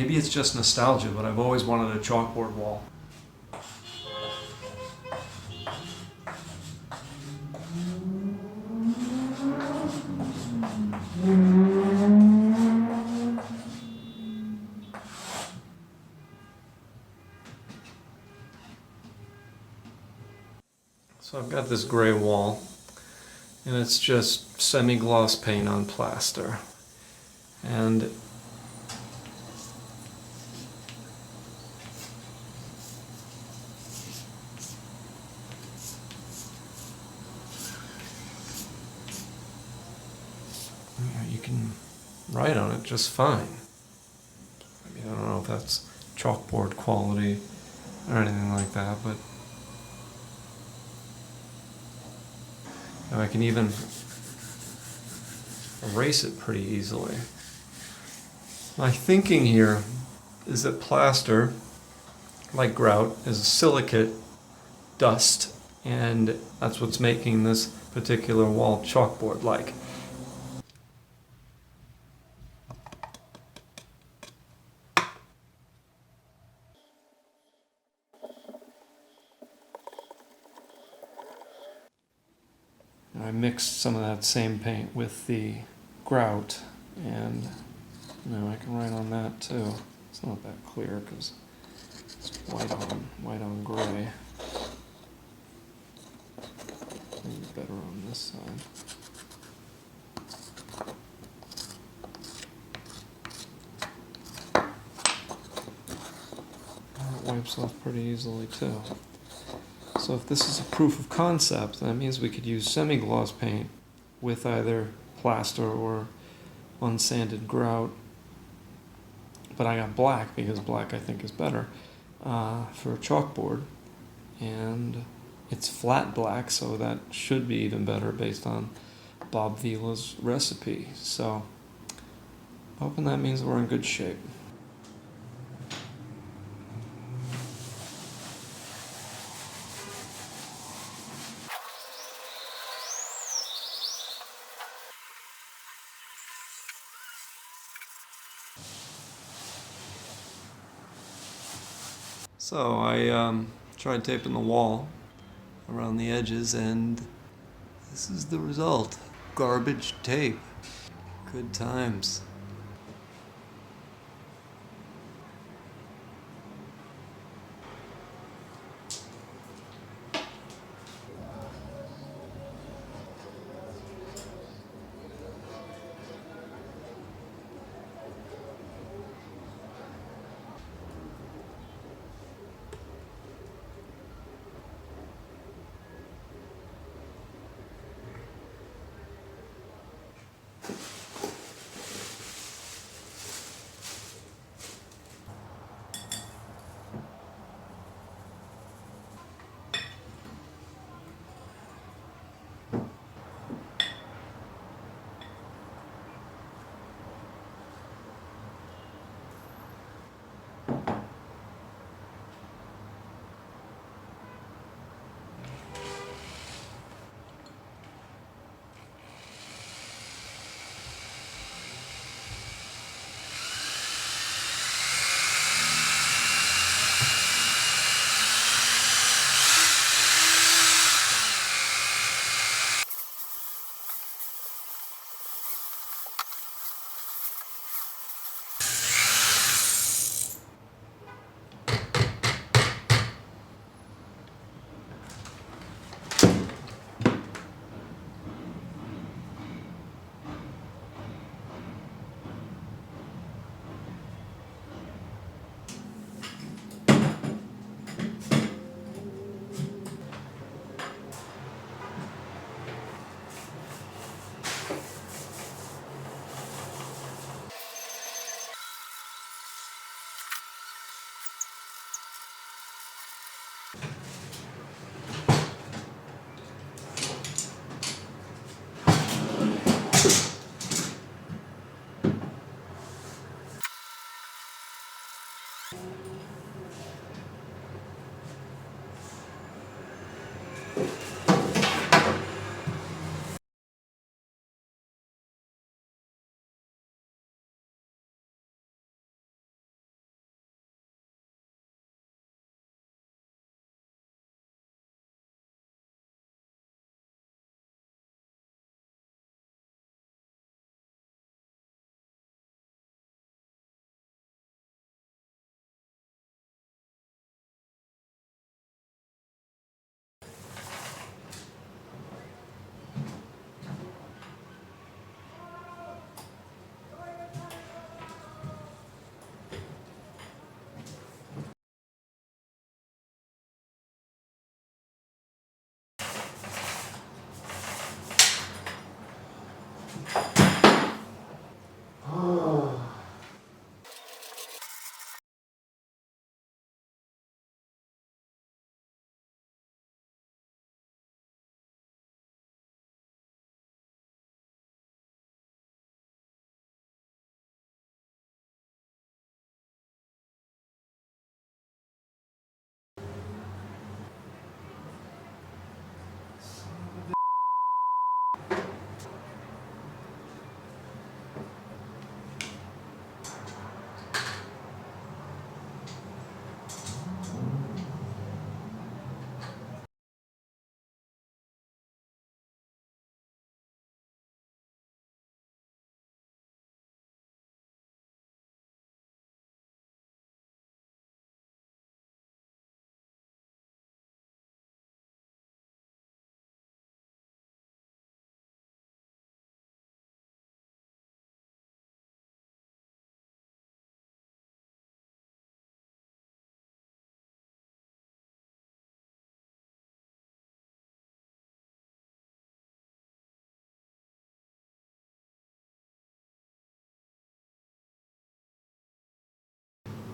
Maybe it's just nostalgia, but I've always wanted a chalkboard wall. So I've got this gray wall, and it's just semi-gloss paint on plaster. And you can write on it just fine. I mean, I don't know if that's chalkboard quality or anything like that, but I can even erase it pretty easily. My thinking here is that plaster, like grout, is a silicate dust, and that's what's making this particular wall chalkboard-like. I mixed some of that same paint with the grout, and I can write on that too. It's not that clear because it's white on gray. Maybe better on this side. It wipes off pretty easily too. So if this is a proof of concept, that means we could use semi-gloss paint with either plaster or unsanded grout. But I got black because black I think is better for a chalkboard. And it's flat black, so that should be even better based on Bob Vila's recipe. So hoping that means we're in good shape. So I tried taping the wall around the edges, and this is the result. Garbage tape. Good times.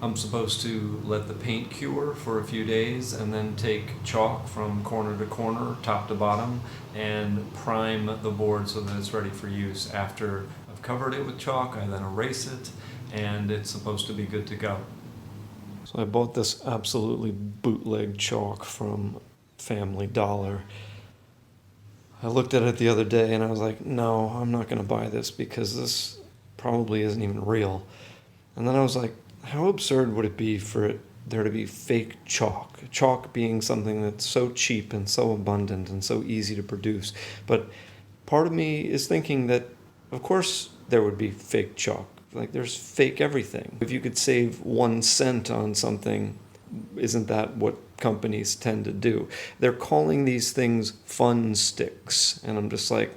I'm supposed to let the paint cure for a few days and then take chalk from corner to corner, top to bottom, and prime the board so that it's ready for use. After I've covered it with chalk, I then erase it, and it's supposed to be good to go. So I bought this absolutely bootleg chalk from Family Dollar. I looked at it the other day and I was like, no, I'm not going to buy this because this probably isn't even real. And then I was like, how absurd would it be for there to be fake chalk? Chalk being something that's so cheap and so abundant and so easy to produce. But part of me is thinking that, of course, there would be fake chalk. Like, there's fake everything. If you could save 1 cent on something, isn't that what companies tend to do? They're calling these things fun sticks. And I'm just like,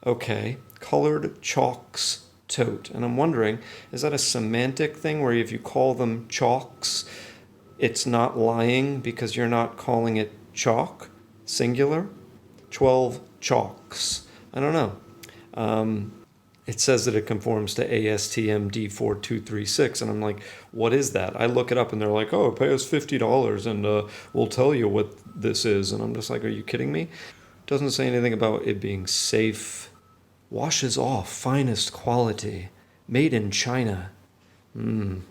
okay, colored chalks tote. And I'm wondering, is that a semantic thing where if you call them chalks, it's not lying because you're not calling it chalk, singular? 12 chalks. I don't know. It says that it conforms to ASTM D4236, and I'm like, what is that? I look it up and they're like, oh, pay us $50 and we'll tell you what this is. And I'm just like, are you kidding me? It doesn't say anything about it being safe. Washes off, finest quality, made in China. I mean,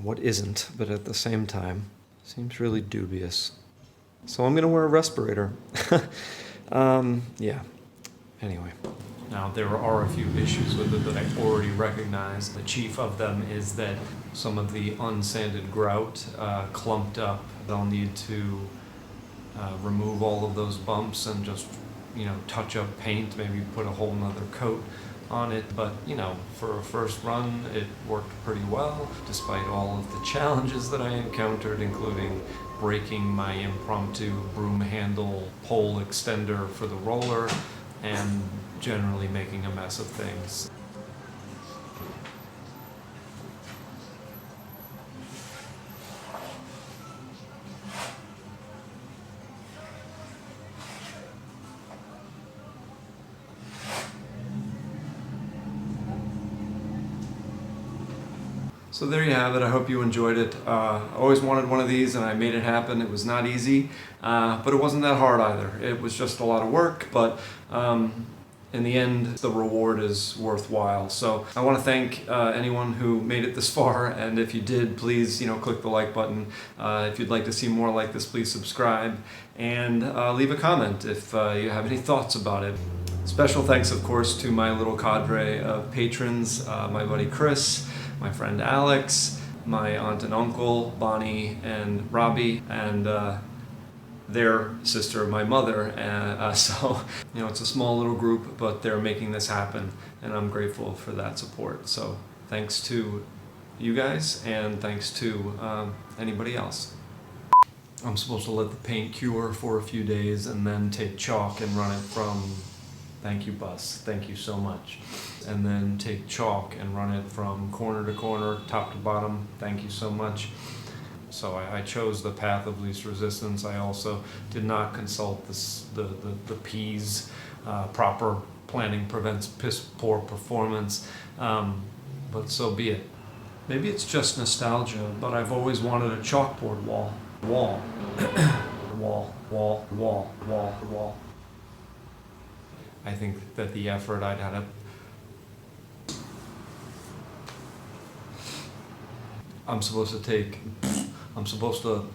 what isn't? But at the same time, seems really dubious. So I'm gonna wear a respirator. Yeah. Anyway. Now, there are a few issues with it that I already recognize. The chief of them is that some of the unsanded grout clumped up. They'll need to remove all of those bumps and just touch up paint, maybe put a whole nother coat on it. But, for a first run, it worked pretty well, despite all of the challenges that I encountered, including breaking my impromptu broom handle pole extender for the roller, and generally making a mess of things. So there you have it. I hope you enjoyed it. I always wanted one of these and I made it happen. It was not easy, but it wasn't that hard either. It was just a lot of work, but in the end, the reward is worthwhile. So I want to thank anyone who made it this far, and if you did, please click the like button. If you'd like to see more like this, please subscribe, and leave a comment if you have any thoughts about it. Special thanks, of course, to my little cadre of patrons, my buddy Chris, my friend Alex, my aunt and uncle, Bonnie and Robbie, and their sister, my mother. So, it's a small little group, but they're making this happen, and I'm grateful for that support. So thanks to you guys, and thanks to anybody else. I'm supposed to let the paint cure for a few days and then take chalk and run it from, thank you, Bus, thank you so much. And then take chalk and run it from corner to corner, top to bottom, thank you so much. So I chose the path of least resistance. I also did not consult the P's. Proper planning prevents piss poor performance, but so be it. Maybe it's just nostalgia, but I've always wanted a chalkboard wall. Wall. Wall, wall, wall, wall, wall. I think that the effort I'd had I'm supposed to